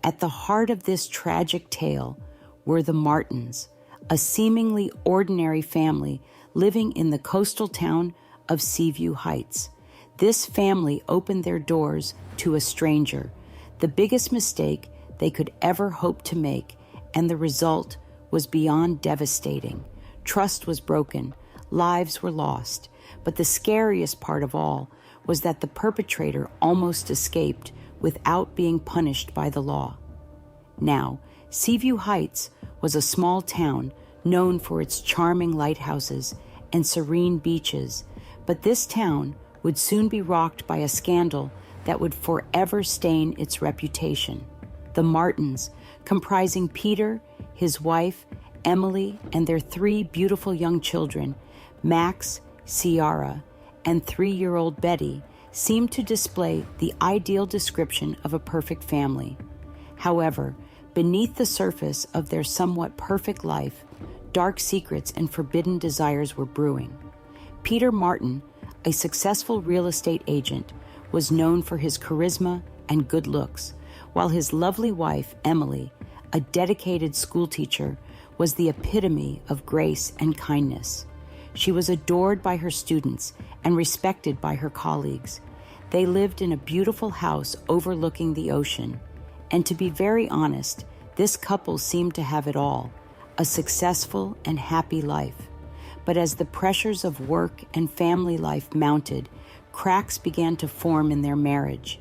At the heart of this tragic tale were the Martins, a seemingly ordinary family living in the coastal town of Seaview Heights. This family opened their doors to a stranger, the biggest mistake they could ever hope to make, and the result was beyond devastating. Trust was broken, lives were lost, but the scariest part of all was that the perpetrator almost escaped without being punished by the law. Now, Seaview Heights was a small town known for its charming lighthouses and serene beaches, but this town would soon be rocked by a scandal that would forever stain its reputation. The Martins, comprising Peter, his wife, Emily, and their 3 beautiful young children, Max, Ciara, and 3-year-old Betty, seemed to display the ideal description of a perfect family. However, beneath the surface of their somewhat perfect life, dark secrets and forbidden desires were brewing. Peter Martin, a successful real estate agent, was known for his charisma and good looks, while his lovely wife, Emily, a dedicated schoolteacher, was the epitome of grace and kindness. She was adored by her students and respected by her colleagues. They lived in a beautiful house overlooking the ocean. And to be very honest, this couple seemed to have it all, a successful and happy life. But as the pressures of work and family life mounted, cracks began to form in their marriage.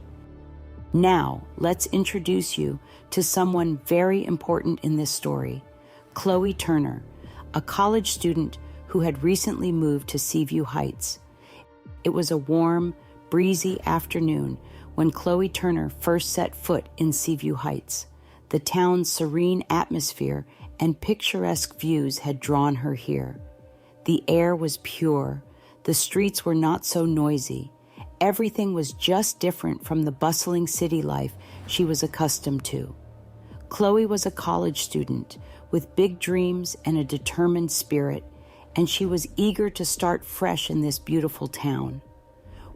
Now, let's introduce you to someone very important in this story, Khloe Turner, a college student who had recently moved to Seaview Heights. It was a warm, breezy afternoon when Khloe Turner first set foot in Seaview Heights. The town's serene atmosphere and picturesque views had drawn her here. The air was pure, the streets were not so noisy. Everything was just different from the bustling city life she was accustomed to. Khloe was a college student with big dreams and a determined spirit, and she was eager to start fresh in this beautiful town.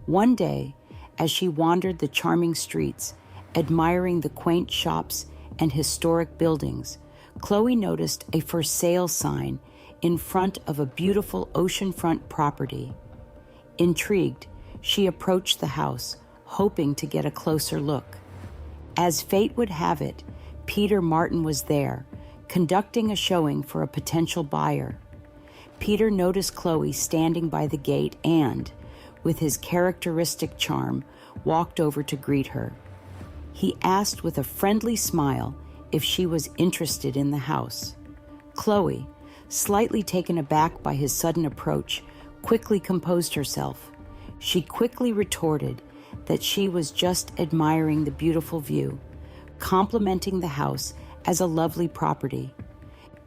One day, as she wandered the charming streets, admiring the quaint shops and historic buildings, Khloe noticed a for sale sign in front of a beautiful oceanfront property. Intrigued, she approached the house, hoping to get a closer look. As fate would have it, Peter Martin was there, conducting a showing for a potential buyer. Peter noticed Khloe standing by the gate and, with his characteristic charm, walked over to greet her. He asked with a friendly smile if she was interested in the house. Khloe, slightly taken aback by his sudden approach, quickly composed herself. She quickly retorted that she was just admiring the beautiful view, complimenting the house as a lovely property.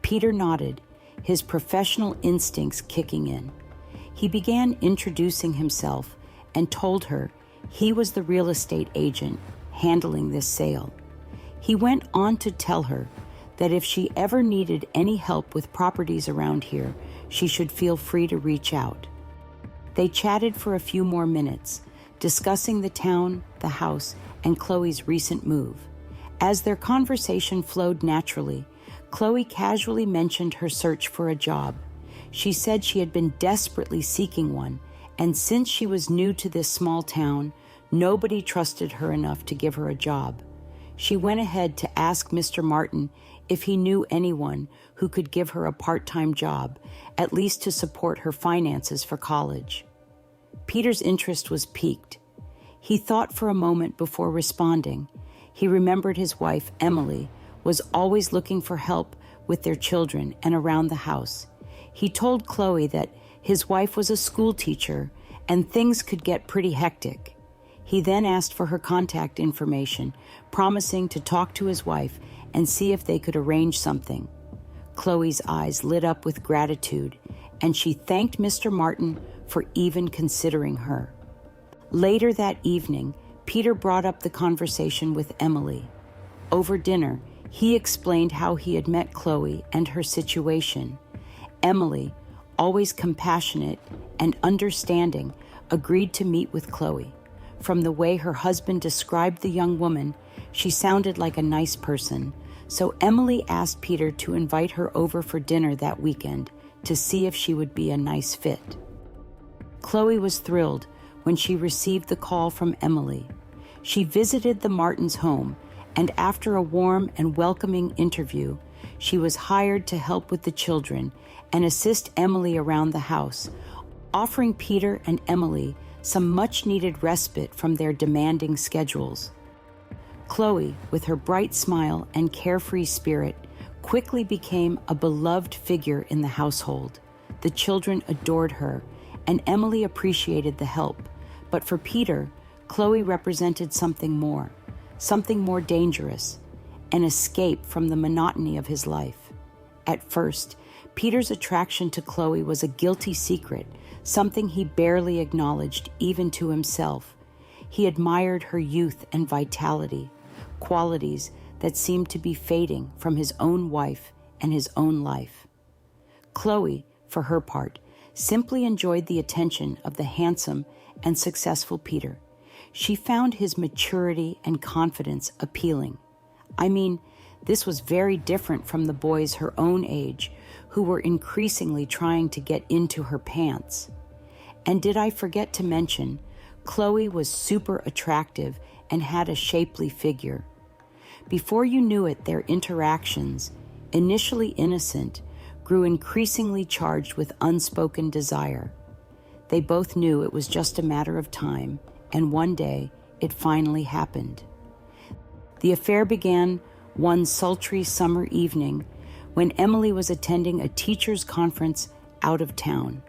Peter nodded, his professional instincts kicking in. He began introducing himself and told her he was the real estate agent handling this sale. He went on to tell her that if she ever needed any help with properties around here, she should feel free to reach out. They chatted for a few more minutes, discussing the town, the house, and Khloe's recent move. As their conversation flowed naturally, Khloe casually mentioned her search for a job. She said she had been desperately seeking one, and since she was new to this small town, nobody trusted her enough to give her a job. She went ahead to ask Mr. Martin if he knew anyone who could give her a part-time job, at least to support her finances for college. Peter's interest was piqued. He thought for a moment before responding. He remembered his wife, Emily, was always looking for help with their children and around the house. He told Khloe that his wife was a school teacher and things could get pretty hectic. He then asked for her contact information, promising to talk to his wife and see if they could arrange something. Khloe's eyes lit up with gratitude, and she thanked Mr. Martin for even considering her. Later that evening, Peter brought up the conversation with Emily. Over dinner, he explained how he had met Khloe and her situation. Emily, always compassionate and understanding, agreed to meet with Khloe. From the way her husband described the young woman, She sounded like a nice person, so Emily asked Peter to invite her over for dinner that weekend to see if she would be a nice fit. Chloe was thrilled when she received the call from Emily. She visited the Martins' home, and after a warm and welcoming interview, she was hired to help with the children and assist Emily around the house, offering Peter and Emily some much-needed respite from their demanding schedules. Chloe, with her bright smile and carefree spirit, quickly became a beloved figure in the household. The children adored her, and Emily appreciated the help. But for Peter, Chloe represented something more dangerous, an escape from the monotony of his life. At first, Peter's attraction to Chloe was a guilty secret, something he barely acknowledged even to himself. He admired her youth and vitality, qualities that seemed to be fading from his own wife and his own life. Chloe, for her part, simply enjoyed the attention of the handsome and successful Peter. She found his maturity and confidence appealing. I mean, this was very different from the boys her own age, who were increasingly trying to get into her pants. And did I forget to mention, Chloe was super attractive and had a shapely figure. Before you knew it, their interactions, initially innocent, grew increasingly charged with unspoken desire. They both knew it was just a matter of time, and one day it finally happened. The affair began one sultry summer evening when Emily was attending a teachers' conference out of town.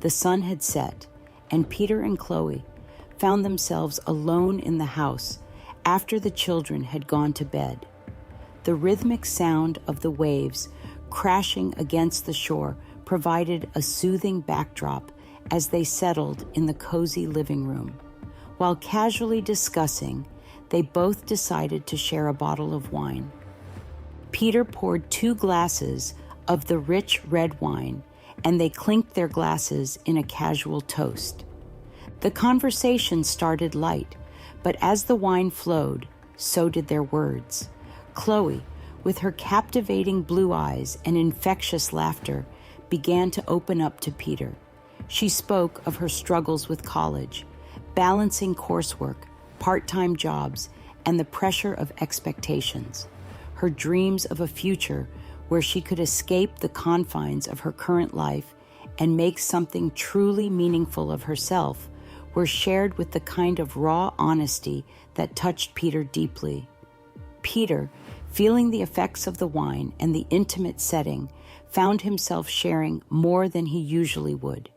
The sun had set, and Peter and Chloe found themselves alone in the house after the children had gone to bed. The rhythmic sound of the waves crashing against the shore provided a soothing backdrop as they settled in the cozy living room. While casually discussing, they both decided to share a bottle of wine. Peter poured 2 glasses of the rich red wine, and they clinked their glasses in a casual toast. The conversation started light, but as the wine flowed, so did their words. Chloe, with her captivating blue eyes and infectious laughter, began to open up to Peter. She spoke of her struggles with college, balancing coursework, part-time jobs, and the pressure of expectations. Her dreams of a future where she could escape the confines of her current life and make something truly meaningful of herself were shared with the kind of raw honesty that touched Peter deeply. Peter, feeling the effects of the wine and the intimate setting, found himself sharing more than he usually would.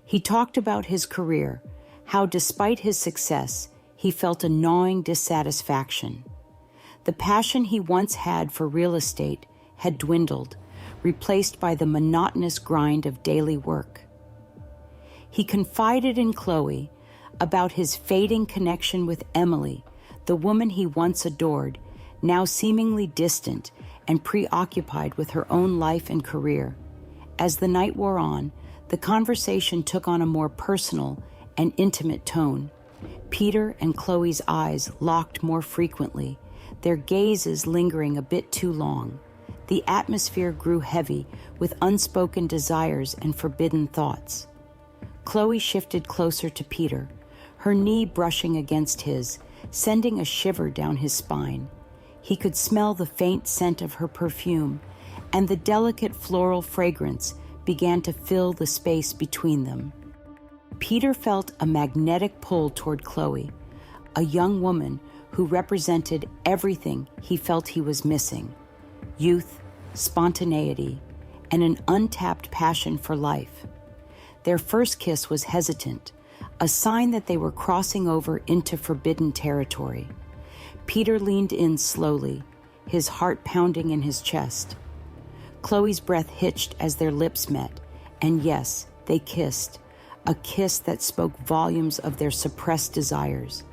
He talked about his career, how despite his success, he felt a gnawing dissatisfaction. The passion he once had for real estate had dwindled, replaced by the monotonous grind of daily work. He confided in Chloe about his fading connection with Emily, the woman he once adored, now seemingly distant and preoccupied with her own life and career. As the night wore on, the conversation took on a more personal and intimate tone. Peter and Chloe's eyes locked more frequently, their gazes lingering a bit too long. The atmosphere grew heavy with unspoken desires and forbidden thoughts. Chloe shifted closer to Peter, her knee brushing against his, sending a shiver down his spine. He could smell the faint scent of her perfume, and the delicate floral fragrance began to fill the space between them. Peter felt a magnetic pull toward Chloe, a young woman who represented everything he felt he was missing: youth, spontaneity, and an untapped passion for life. Their first kiss was hesitant, a sign that they were crossing over into forbidden territory. Peter leaned in slowly, his heart pounding in his chest. Chloe's breath hitched as their lips met, and yes, they kissed, a kiss that spoke volumes of their suppressed desires.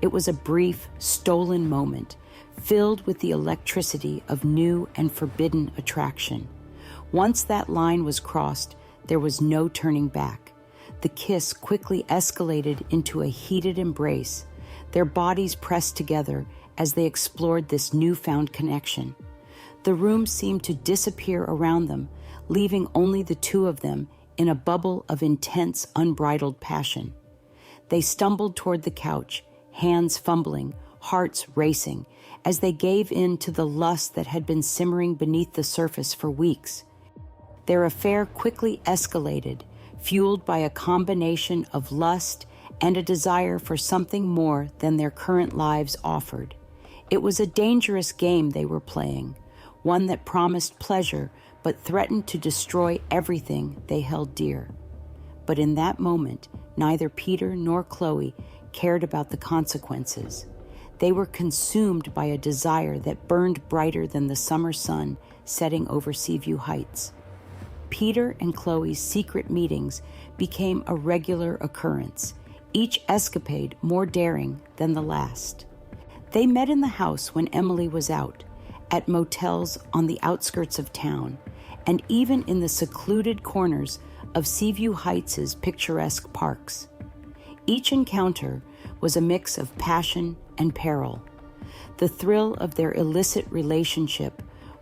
It was a brief, stolen moment, filled with the electricity of new and forbidden attraction. Once that line was crossed, there was no turning back. The kiss quickly escalated into a heated embrace. Their bodies pressed together as they explored this newfound connection. The room seemed to disappear around them, leaving only the two of them in a bubble of intense, unbridled passion. They stumbled toward the couch, hands fumbling, hearts racing, as they gave in to the lust that had been simmering beneath the surface for weeks. Their affair quickly escalated, fueled by a combination of lust and a desire for something more than their current lives offered. It was a dangerous game they were playing, one that promised pleasure but threatened to destroy everything they held dear. But in that moment, neither Peter nor Khloe cared about the consequences. They were consumed by a desire that burned brighter than the summer sun setting over Seaview Heights. Peter and Khloe's secret meetings became a regular occurrence, each escapade more daring than the last. They met in the house when Emily was out, at motels on the outskirts of town, and even in the secluded corners of Seaview Heights' picturesque parks. Each encounter was a mix of passion and peril, the thrill of their illicit relationship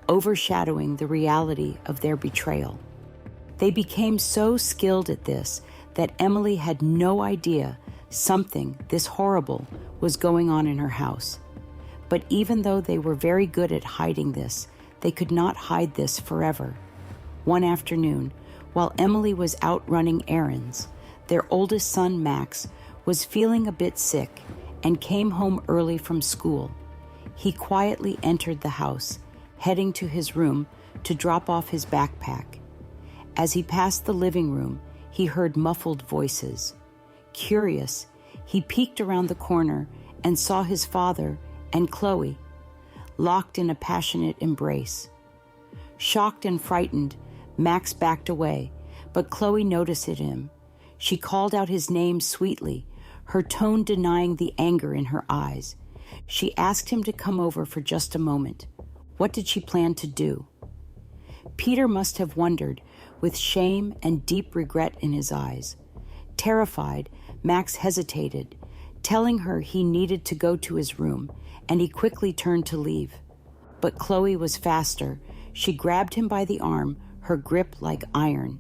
overshadowing the reality of their betrayal. They became so skilled at this that Emily had no idea something this horrible was going on in her house. But even though they were very good at hiding this, they could not hide this forever. One afternoon, while Emily was out running errands, their oldest son, Max, was feeling a bit sick and came home early from school. He quietly entered the house, heading to his room to drop off his backpack. As he passed the living room, he heard muffled voices. Curious, he peeked around the corner and saw his father and Khloe, locked in a passionate embrace. Shocked and frightened, Max backed away, but Khloe noticed him. She called out his name sweetly, her tone denying the anger in her eyes. She asked him to come over for just a moment. What did she plan to do? Peter must have wondered, with shame and deep regret in his eyes. Terrified, Max hesitated, telling her he needed to go to his room, and he quickly turned to leave. But Khloe was faster. She grabbed him by the arm, her grip like iron.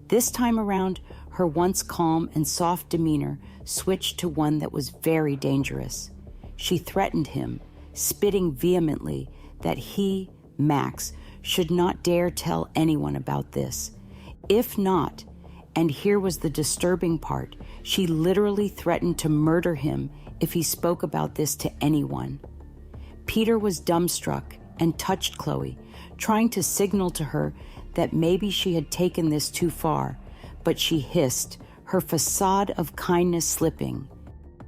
This time around, her once calm and soft demeanor switched to one that was very dangerous. She threatened him, spitting vehemently that he, Max, should not dare tell anyone about this. If not, and here was the disturbing part, she literally threatened to murder him if he spoke about this to anyone. Peter was dumbstruck and touched Khloe, trying to signal to her that maybe she had taken this too far, but she hissed, her facade of kindness slipping.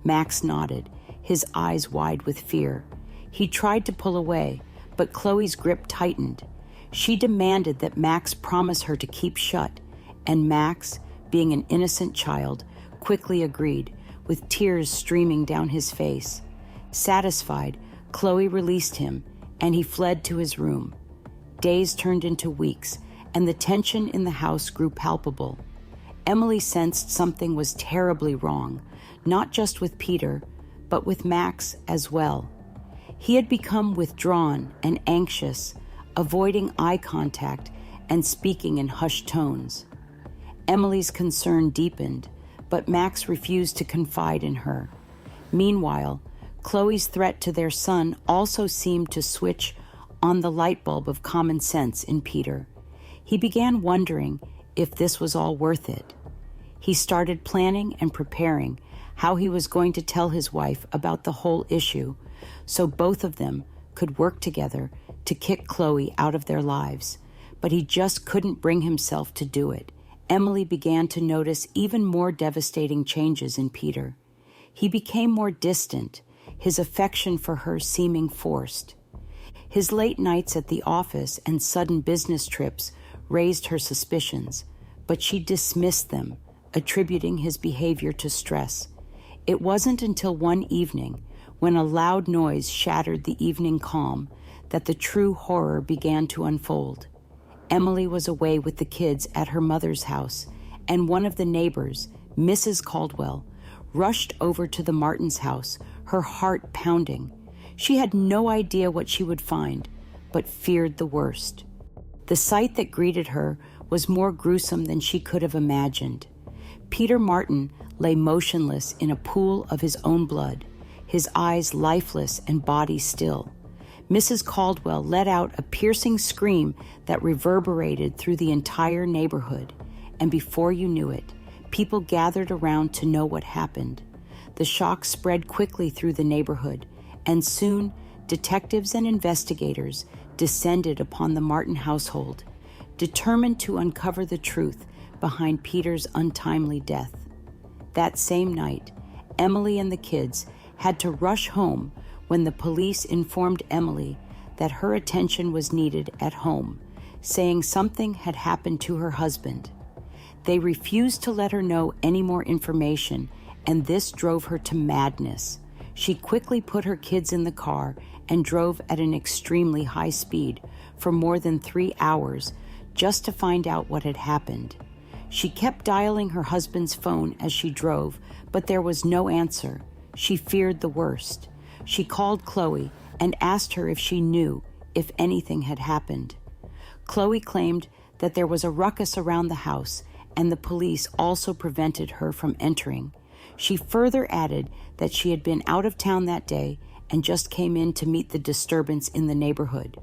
Max nodded, his eyes wide with fear. He tried to pull away, but Khloe's grip tightened. She demanded that Max promise her to keep shut, and Max, being an innocent child, quickly agreed, with tears streaming down his face. Satisfied, Khloe released him, and he fled to his room. Days turned into weeks, and the tension in the house grew palpable. Emily sensed something was terribly wrong, not just with Peter, but with Max as well. He had become withdrawn and anxious, avoiding eye contact and speaking in hushed tones. Emily's concern deepened, but Max refused to confide in her. Meanwhile, Khloe's threat to their son also seemed to switch on the light bulb of common sense in Peter. He began wondering if this was all worth it. He started planning and preparing how he was going to tell his wife about the whole issue, so both of them could work together to kick Khloe out of their lives. But he just couldn't bring himself to do it. Emily began to notice even more devastating changes in Peter. He became more distant, his affection for her seeming forced. His late nights at the office and sudden business trips raised her suspicions, but she dismissed them, attributing his behavior to stress. It wasn't until one evening, when a loud noise shattered the evening calm, that the true horror began to unfold. Emily was away with the kids at her mother's house, and one of the neighbors, Mrs. Caldwell, rushed over to the Martins' house, her heart pounding. She had no idea what she would find, but feared the worst. The sight that greeted her was more gruesome than she could have imagined. Peter Martin lay motionless in a pool of his own blood, his eyes lifeless and body still. Mrs. Caldwell let out a piercing scream that reverberated through the entire neighborhood, and before you knew it, people gathered around to know what happened. The shock spread quickly through the neighborhood, and soon detectives and investigators descended upon the Martin household, determined to uncover the truth behind Peter's untimely death. That same night, Emily and the kids had to rush home when the police informed Emily that her attention was needed at home, saying something had happened to her husband. They refused to let her know any more information, and this drove her to madness. She quickly put her kids in the car and drove at an extremely high speed for more than 3 hours just to find out what had happened. She kept dialing her husband's phone as she drove, but there was no answer. She feared the worst. She called Khloe and asked her if she knew if anything had happened. Khloe claimed that there was a ruckus around the house and the police also prevented her from entering. She further added that she had been out of town that day and just came in to meet the disturbance in the neighborhood.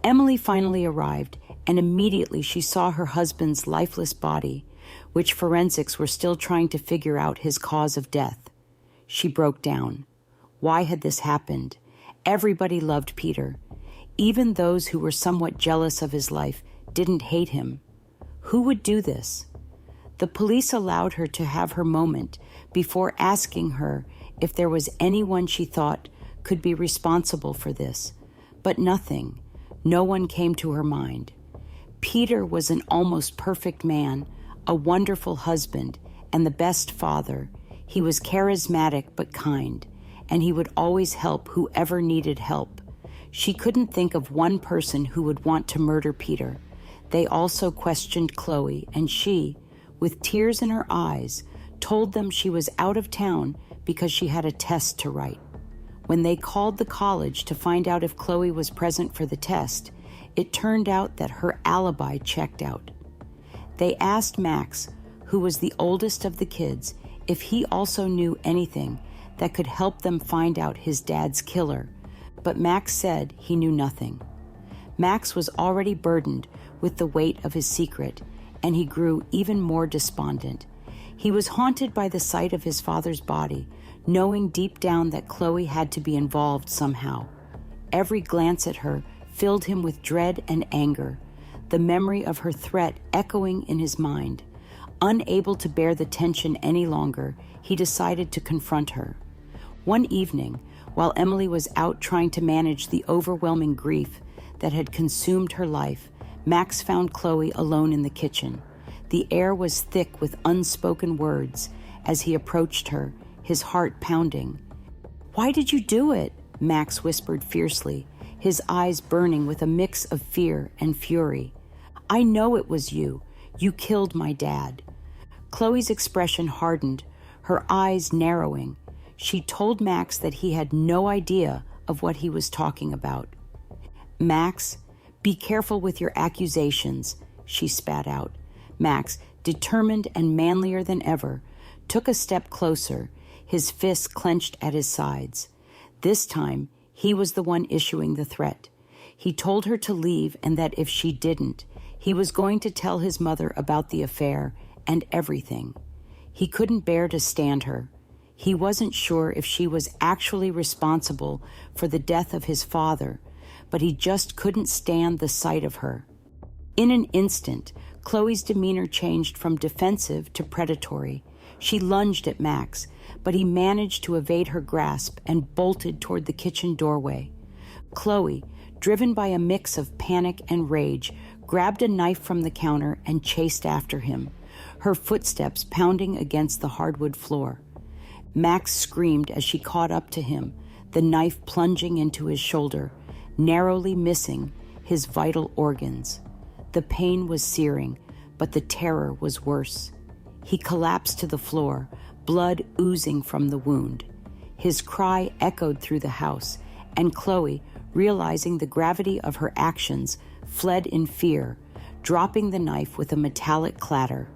Emily finally arrived, and immediately she saw her husband's lifeless body, which forensics were still trying to figure out his cause of death. She broke down. Why had this happened? Everybody loved Peter. Even those who were somewhat jealous of his life didn't hate him. Who would do this? The police allowed her to have her moment before asking her if there was anyone she thought could be responsible for this. But nothing. No one came to her mind. Peter was an almost perfect man, a wonderful husband, and the best father. He was charismatic but kind, and he would always help whoever needed help. She couldn't think of one person who would want to murder Peter. They also questioned Khloe, and she, with tears in her eyes, told them she was out of town because she had a test to write. When they called the college to find out if Khloe was present for the test, it turned out that her alibi checked out. They asked Max, who was the oldest of the kids, if he also knew anything that could help them find out his dad's killer, but Max said he knew nothing. Max was already burdened with the weight of his secret, and he grew even more despondent. He was haunted by the sight of his father's body, knowing deep down that Khloe had to be involved somehow. Every glance at her filled him with dread and anger, the memory of her threat echoing in his mind. Unable to bear the tension any longer, he decided to confront her. One evening, while Emily was out trying to manage the overwhelming grief that had consumed her life, Max found Khloe alone in the kitchen. The air was thick with unspoken words as he approached her, his heart pounding. "Why did you do it?" Max whispered fiercely, his eyes burning with a mix of fear and fury. "I know it was you. You killed my dad." Khloe's expression hardened, her eyes narrowing. She told Max that he had no idea of what he was talking about. "Max, be careful with your accusations," she spat out. Max, determined and manlier than ever, took a step closer, his fists clenched at his sides. This time, he was the one issuing the threat. He told her to leave and that if she didn't, he was going to tell his mother about the affair and everything. He couldn't bear to stand her. He wasn't sure if she was actually responsible for the death of his father, but he just couldn't stand the sight of her. In an instant, Khloe's demeanor changed from defensive to predatory. She lunged at Max, but he managed to evade her grasp and bolted toward the kitchen doorway. Khloe, driven by a mix of panic and rage, grabbed a knife from the counter and chased after him, her footsteps pounding against the hardwood floor. Max screamed as she caught up to him, the knife plunging into his shoulder, narrowly missing his vital organs. The pain was searing, but the terror was worse. He collapsed to the floor, blood oozing from the wound. His cry echoed through the house, and Chloe, realizing the gravity of her actions, fled in fear, dropping the knife with a metallic clatter.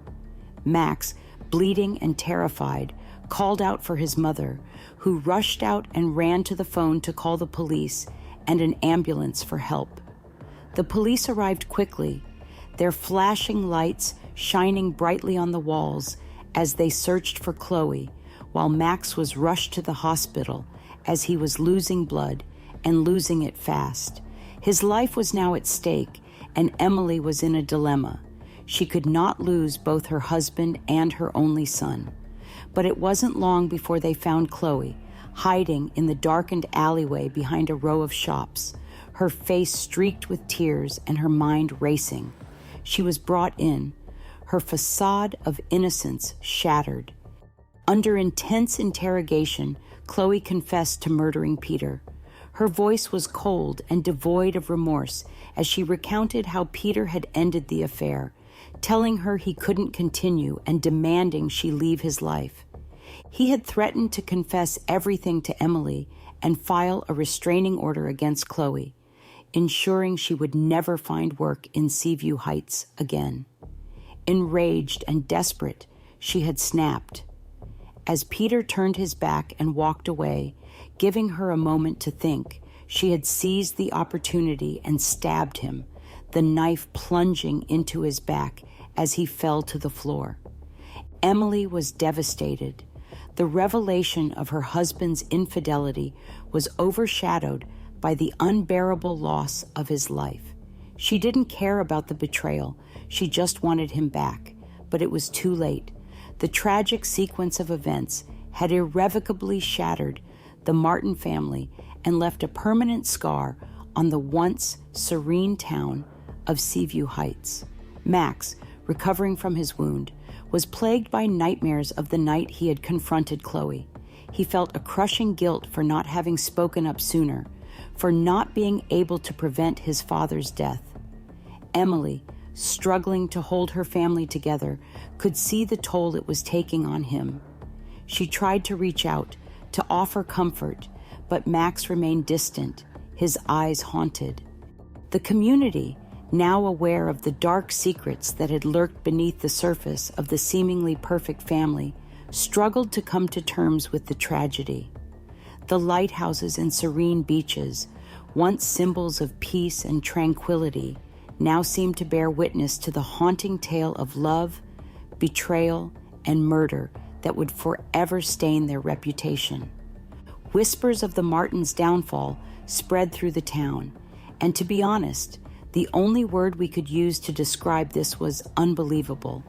Max, bleeding and terrified, called out for his mother, who rushed out and ran to the phone to call the police and an ambulance for help. The police arrived quickly, their flashing lights shining brightly on the walls as they searched for Chloe, while Max was rushed to the hospital as he was losing blood and losing it fast. His life was now at stake, and Emily was in a dilemma. She could not lose both her husband and her only son. But it wasn't long before they found Chloe, hiding in the darkened alleyway behind a row of shops, her face streaked with tears and her mind racing. She was brought in, her facade of innocence shattered. Under intense interrogation, Chloe confessed to murdering Peter. Her voice was cold and devoid of remorse as she recounted how Peter had ended the affair, telling her he couldn't continue and demanding she leave his life. He had threatened to confess everything to Emily and file a restraining order against Chloe, ensuring she would never find work in Seaview Heights again. Enraged and desperate, she had snapped. As Peter turned his back and walked away, giving her a moment to think, she had seized the opportunity and stabbed him, the knife plunging into his back as he fell to the floor. Emily was devastated. The revelation of her husband's infidelity was overshadowed by the unbearable loss of his life. She didn't care about the betrayal. She just wanted him back. But it was too late. The tragic sequence of events had irrevocably shattered the Martin family and left a permanent scar on the once serene town of Seaview Heights. Max, recovering from his wound, was plagued by nightmares of the night he had confronted Chloe. He felt a crushing guilt for not having spoken up sooner, for not being able to prevent his father's death. Emily, struggling to hold her family together, could see the toll it was taking on him. She tried to reach out, to offer comfort, but Max remained distant, his eyes haunted. The community, now aware of the dark secrets that had lurked beneath the surface of the seemingly perfect family, struggled to come to terms with the tragedy. The lighthouses and serene beaches, once symbols of peace and tranquility, now seemed to bear witness to the haunting tale of love, betrayal, and murder that would forever stain their reputation. Whispers of the Martins' downfall spread through the town, and to be honest, the only word we could use to describe this was unbelievable.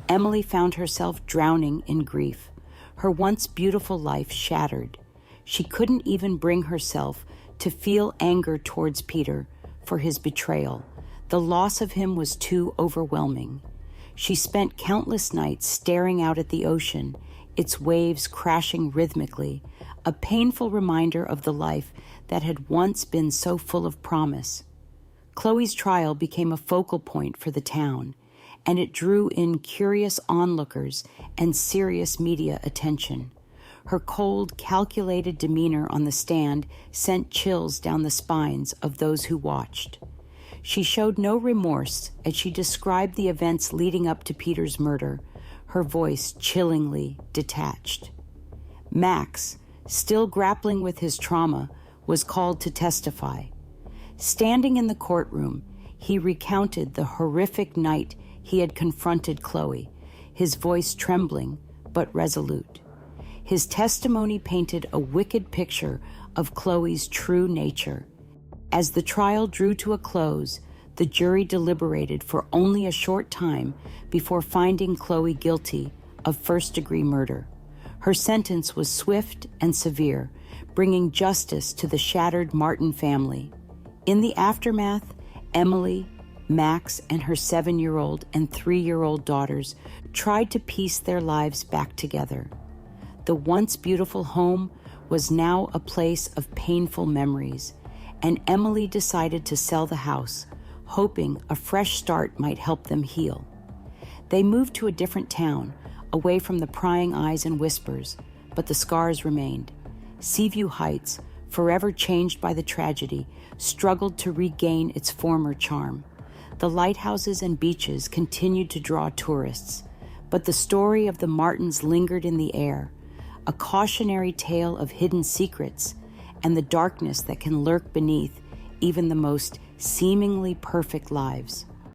Emily found herself drowning in grief, her once beautiful life shattered. She couldn't even bring herself to feel anger towards Peter for his betrayal. The loss of him was too overwhelming. She spent countless nights staring out at the ocean, its waves crashing rhythmically, a painful reminder of the life that had once been so full of promise. Chloe's trial became a focal point for the town, and it drew in curious onlookers and serious media attention. Her cold, calculated demeanor on the stand sent chills down the spines of those who watched. She showed no remorse as she described the events leading up to Peter's murder, her voice chillingly detached. Max, still grappling with his trauma, was called to testify. Standing in the courtroom, he recounted the horrific night he had confronted Chloe, his voice trembling but resolute. His testimony painted a wicked picture of Chloe's true nature. As the trial drew to a close, the jury deliberated for only a short time before finding Chloe guilty of first-degree murder. Her sentence was swift and severe, bringing justice to the shattered Martin family. In the aftermath, Emily, Max, and her 7-year-old and 3-year-old daughters tried to piece their lives back together. The once beautiful home was now a place of painful memories, and Emily decided to sell the house, hoping a fresh start might help them heal. They moved to a different town, away from the prying eyes and whispers, but the scars remained. Seaview Heights, forever changed by the tragedy, struggled to regain its former charm. The lighthouses and beaches continued to draw tourists, but the story of the Martins lingered in the air, a cautionary tale of hidden secrets and the darkness that can lurk beneath even the most seemingly perfect lives.